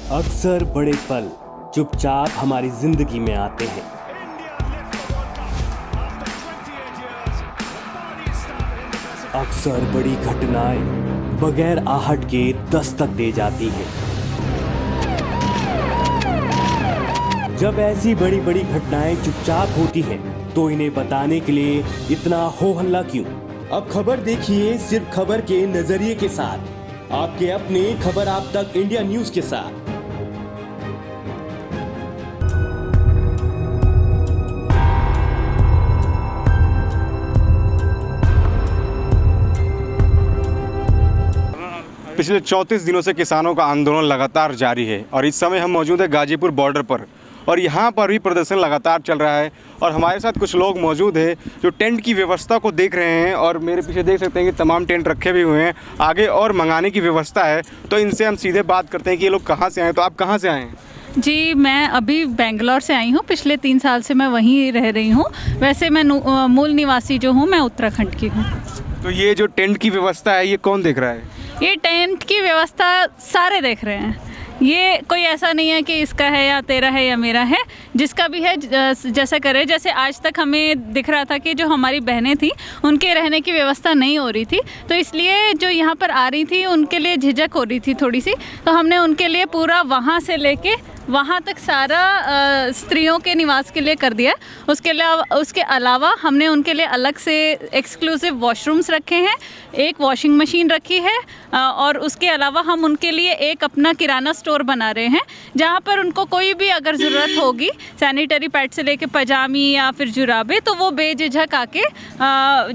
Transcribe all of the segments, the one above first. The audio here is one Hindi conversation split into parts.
अक्सर बड़े पल चुपचाप हमारी जिंदगी में आते हैं। अक्सर बड़ी घटनाएं बगैर आहट के दस्तक दे जाती हैं। जब ऐसी बड़ी बड़ी घटनाएं चुपचाप होती हैं, तो इन्हें बताने के लिए इतना हो हल्ला क्यों? अब खबर देखिए सिर्फ खबर के नजरिए के साथ, आपके अपने खबर आप तक इंडिया न्यूज के साथ। पिछले 34 दिनों से किसानों का आंदोलन लगातार जारी है और इस समय हम मौजूद है गाजीपुर बॉर्डर पर और यहाँ पर भी प्रदर्शन लगातार चल रहा है और हमारे साथ कुछ लोग मौजूद हैं जो टेंट की व्यवस्था को देख रहे हैं और मेरे पीछे देख सकते हैं कि तमाम टेंट रखे भी हुए हैं, आगे और मंगाने की व्यवस्था है। तो इनसे हम सीधे बात करते हैं कि ये लोग कहाँ से आए। तो आप कहाँ से आए हैं? जी, मैं अभी बेंगलोर से आई हूँ। पिछले 3 साल से मैं वहीं रह रही हूँ। वैसे मैं मूल निवासी जो हूँ मैं उत्तराखंड की हूँ। तो ये जो टेंट की व्यवस्था है ये कौन देख रहा है? ये टेंट की व्यवस्था सारे देख रहे हैं। ये कोई ऐसा नहीं है कि इसका है या तेरा है या मेरा है, जिसका भी है जैसा करे। जैसे आज तक हमें दिख रहा था कि जो हमारी बहनें थी उनके रहने की व्यवस्था नहीं हो रही थी, तो इसलिए जो यहाँ पर आ रही थी उनके लिए झिझक हो रही थी थोड़ी सी, तो हमने उनके लिए पूरा वहाँ से लेके वहाँ तक सारा स्त्रियों के निवास के लिए कर दिया। उसके अलावा हमने उनके लिए अलग से एक्सक्लूसिव वॉशरूम्स रखे हैं, एक वॉशिंग मशीन रखी है और उसके अलावा हम उनके लिए एक अपना किराना स्टोर बना रहे हैं, जहाँ पर उनको कोई भी अगर ज़रूरत होगी सैनिटरी पैड से लेके पजामी या फिर जुराबे, तो वो बेझिझक आके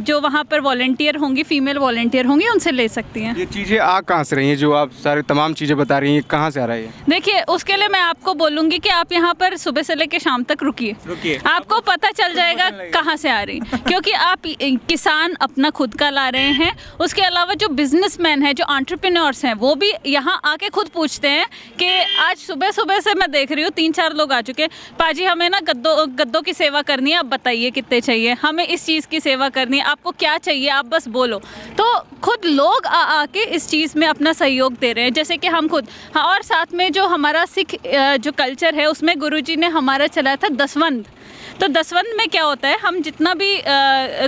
जो वहाँ पर वॉलंटियर होंगी, फीमेल वॉलंटियर होंगी, उनसे ले सकती हैं। ये चीज़ें आ कहाँ से रही हैं? जो आप सारी तमाम चीज़ें बता रही हैं कहाँ से आ रही है? देखिए, उसके लिए मैं आपको बोलूँगी कि आप यहाँ पर सुबह से लेके शाम तक रुकिए, आपको पता चल जाएगा कहाँ से आ रही, क्योंकि आप किसान अपना खुद का ला रहे हैं। उसके अलावा जो बिजनेसमैन हैं, जो एंटरप्रेन्योर्स हैं, वो भी यहाँ आके खुद पूछते हैं कि आज सुबह सुबह से मैं देख रही हूँ 3-4 लोग आ चुके हैं, पाजी हमें ना गद्दों की सेवा करनी है, आप बताइए कितने चाहिए, हमें इस चीज़ की सेवा करनी है, आपको क्या चाहिए आप बस बोलो। तो खुद लोग आके इस चीज़ में अपना सहयोग दे रहे हैं, जैसे कि हम खुद। हाँ, और साथ में जो हमारा सिख जो कल्चर है उसमें गुरुजी ने हमारा चलाया था दसवंध। तो दसवंध में क्या होता है, हम जितना भी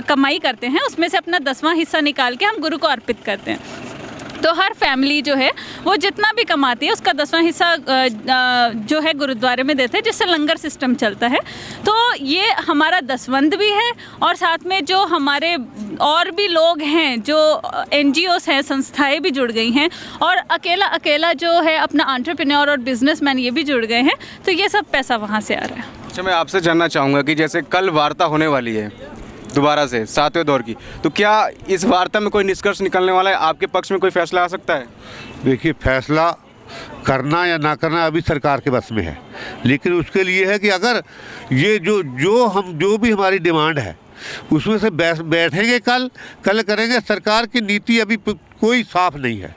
कमाई करते हैं उसमें से अपना 10वां हिस्सा निकाल के हम गुरु को अर्पित करते हैं। तो हर फैमिली जो है वो जितना भी कमाती है उसका 10वां हिस्सा जो है गुरुद्वारे में देते हैं, जिससे लंगर सिस्टम चलता है। तो ये हमारा दसवंध भी है और साथ में जो हमारे और भी लोग हैं, जो NGOs हैं, संस्थाएं भी जुड़ गई हैं और अकेला जो है अपना एंटरप्रेन्योर और बिजनेसमैन ये भी जुड़ गए हैं। तो ये सब पैसा वहाँ से आ रहा है। अच्छा, मैं आपसे जानना चाहूँगा कि जैसे कल वार्ता होने वाली है दोबारा से 7वें दौर की, तो क्या इस वार्ता में कोई निष्कर्ष निकलने वाला है? आपके पक्ष में कोई फैसला आ सकता है? देखिए, फैसला करना या ना करना अभी सरकार के बस में है, लेकिन उसके लिए है कि अगर ये जो भी हमारी डिमांड है उसमें से बैठेंगे, कल करेंगे। सरकार की नीति अभी कोई साफ नहीं है,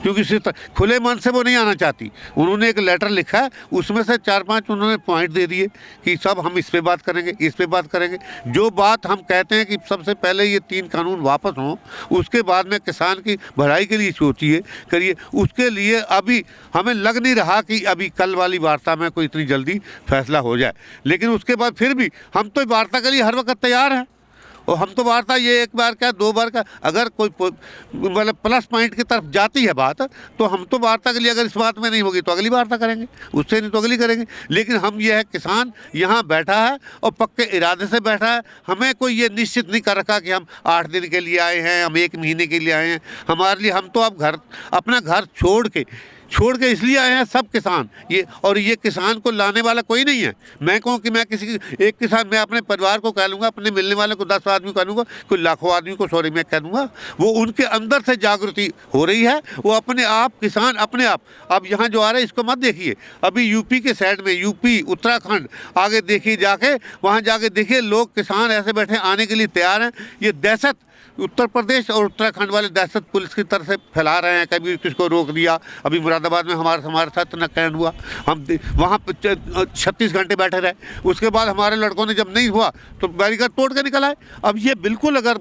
क्योंकि खुले मन से वो नहीं आना चाहती। उन्होंने एक लेटर लिखा है, उसमें से 4-5 उन्होंने पॉइंट दे दिए कि सब हम इस पे बात करेंगे, इस पे बात करेंगे। जो बात हम कहते हैं कि सबसे पहले ये 3 कानून वापस हों, उसके बाद में किसान की भलाई के लिए सोचिए, करिए। उसके लिए अभी हमें लग नहीं रहा कि अभी कल वाली वार्ता में कोई इतनी जल्दी फैसला हो जाए, लेकिन उसके बाद फिर भी हम तो वार्ता के लिए हर वक्त तैयार हैं। और हम तो वार्ता ये 1 बार का 2 बार का, अगर कोई मतलब प्लस पॉइंट की तरफ जाती है बात, तो हम तो वार्ता के लिए, अगर इस बात में नहीं होगी तो अगली वार्ता करेंगे, उससे नहीं तो अगली करेंगे। लेकिन हम ये है, किसान यहाँ बैठा है और पक्के इरादे से बैठा है। हमें कोई ये निश्चित नहीं कर रखा कि हम 8 दिन के लिए आए हैं, हम 1 महीने के लिए आए हैं। हमारे लिए, हम तो अब अपना घर छोड़ के इसलिए आए हैं सब किसान। ये किसान को लाने वाला कोई नहीं है। मैं कहूँ कि मैं एक किसान, मैं अपने परिवार को कह लूँगा, अपने मिलने वाले को 10 आदमी कह लूँगा, कोई लाखों आदमी को मैं कह दूँगा। वो उनके अंदर से जागृति हो रही है, वो अपने आप, किसान अपने आप। अब यहाँ जो आ रहे हैं इसको मत देखिए, अभी यूपी के साइड में, यूपी उत्तराखंड आगे देखिए, जाके वहाँ जाके देखिए, लोग किसान ऐसे बैठे आने के लिए तैयार हैं। ये दहशत उत्तर प्रदेश और उत्तराखंड वाले दहशत पुलिस की तरफ से फैला रहे हैं। कभी किसको रोक दिया, अभी मुरादाबाद में हमारे साथ इतना कांड हुआ, हम वहाँ 36 घंटे बैठे रहे, उसके बाद हमारे लड़कों ने जब नहीं हुआ तो बैरिकेड तोड़ के निकल आए। अब ये बिल्कुल अगर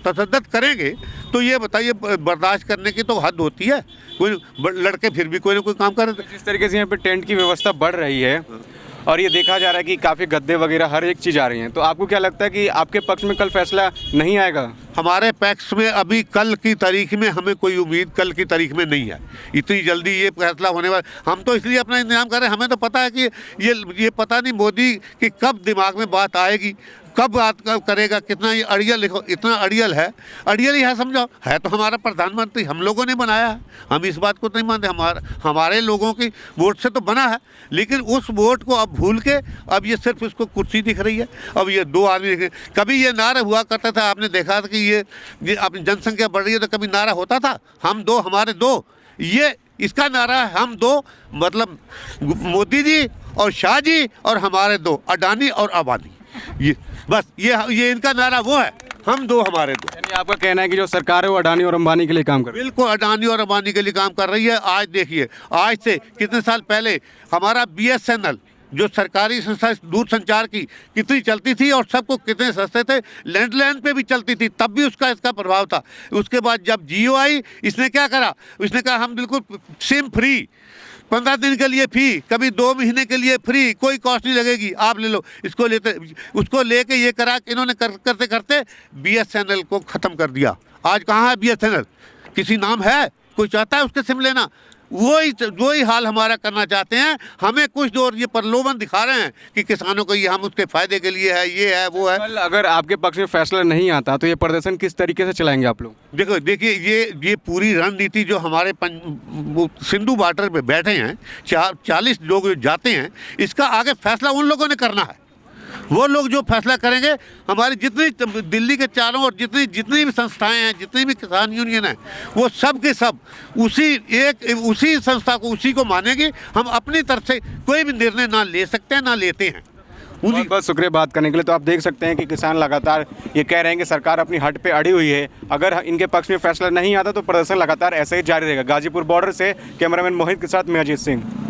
तशद्दुद करेंगे तो ये बताइए बर्दाश्त करने की तो हद होती है। कोई लड़के फिर भी कोई ना कोई काम कर रहे थे। जिस तरीके से यहाँ पे टेंट की व्यवस्था बढ़ रही है और ये देखा जा रहा है कि काफ़ी गद्दे वगैरह हर एक चीज़ आ रही हैं, तो आपको क्या लगता है कि आपके पक्ष में कल फैसला नहीं आएगा? हमारे पक्ष में अभी कल की तारीख में हमें कोई उम्मीद कल की तारीख में नहीं है। इतनी जल्दी ये फैसला होने वाला, हम तो इसलिए अपना इंतजाम कर रहे हैं। हमें तो पता है कि ये पता नहीं मोदी की कब दिमाग में बात आएगी, कब बात करेगा। कितना ये अड़ियल, देखो इतना अड़ियल ही है समझो। है तो हमारा प्रधानमंत्री, हम लोगों ने बनाया है, हम इस बात को नहीं मानते। हमारे लोगों की वोट से तो बना है, लेकिन उस वोट को अब भूल के अब ये सिर्फ उसको कुर्सी दिख रही है। अब ये दो आदमी दिख रहे। कभी ये नारा हुआ करता था, आपने देखा था कि ये अपनी जनसंख्या बढ़ रही है तो कभी नारा होता था हम दो हमारे दो। ये इसका नारा है हम दो, मतलब मोदी जी और शाह जी और हमारे दो, अडानी और अंबानी। ये बस ये इनका नारा वो है, हम दो हमारे दो। यानी आपका कहना है कि जो सरकार है वो अडानी और अंबानी के लिए काम कर रही है? बिल्कुल अडानी और अंबानी के लिए काम कर रही है। आज देखिए, आज से कितने साल पहले हमारा BSNL जो सरकारी संस्था दूरसंचार की कितनी चलती थी और सबको कितने सस्ते थे, लैंडलाइन पे भी चलती थी, तब भी इसका प्रभाव था। उसके बाद जब जियो आई, इसने क्या करा, इसने कहा हम बिल्कुल सिम फ्री, 15 दिन के लिए फ्री, कभी 2 महीने के लिए फ्री, कोई कॉस्ट नहीं लगेगी, आप ले लो। इसको लेते उसको लेके ये करा कि इन्होंने करते करते BSNL को ख़त्म कर दिया। आज कहाँ है BSNL? किसी नाम है? कोई चाहता है उसके सिम लेना? वही हाल हमारा करना चाहते हैं। हमें कुछ और ये प्रलोभन दिखा रहे हैं कि किसानों को ये हम उसके फायदे के लिए है, ये है वो है। कल अगर आपके पक्ष में फैसला नहीं आता तो ये प्रदर्शन किस तरीके से चलाएंगे आप लोग? देखिए ये पूरी रणनीति जो हमारे सिंधु बॉर्डर पे बैठे हैं 40 लोग जो जाते हैं, इसका आगे फैसला उन लोगों ने करना है। वो लोग जो फैसला करेंगे, हमारी जितनी दिल्ली के चारों और जितनी भी संस्थाएं हैं, जितनी भी किसान यूनियन है, वो सब के सब उसी संस्था को, उसी को मानेगी। हम अपनी तरफ से कोई भी निर्णय ना ले सकते हैं, ना लेते हैं। बहुत शुक्रिया बात करने के लिए। तो आप देख सकते हैं कि किसान लगातार ये कह रहे हैं कि सरकार अपनी हट पे अड़ी हुई है, अगर इनके पक्ष में फैसला नहीं आता तो प्रदर्शन लगातार ऐसे ही जारी रहेगा। गाजीपुर बॉर्डर से कैमरामैन मोहित के साथ मैं अजीत सिंह।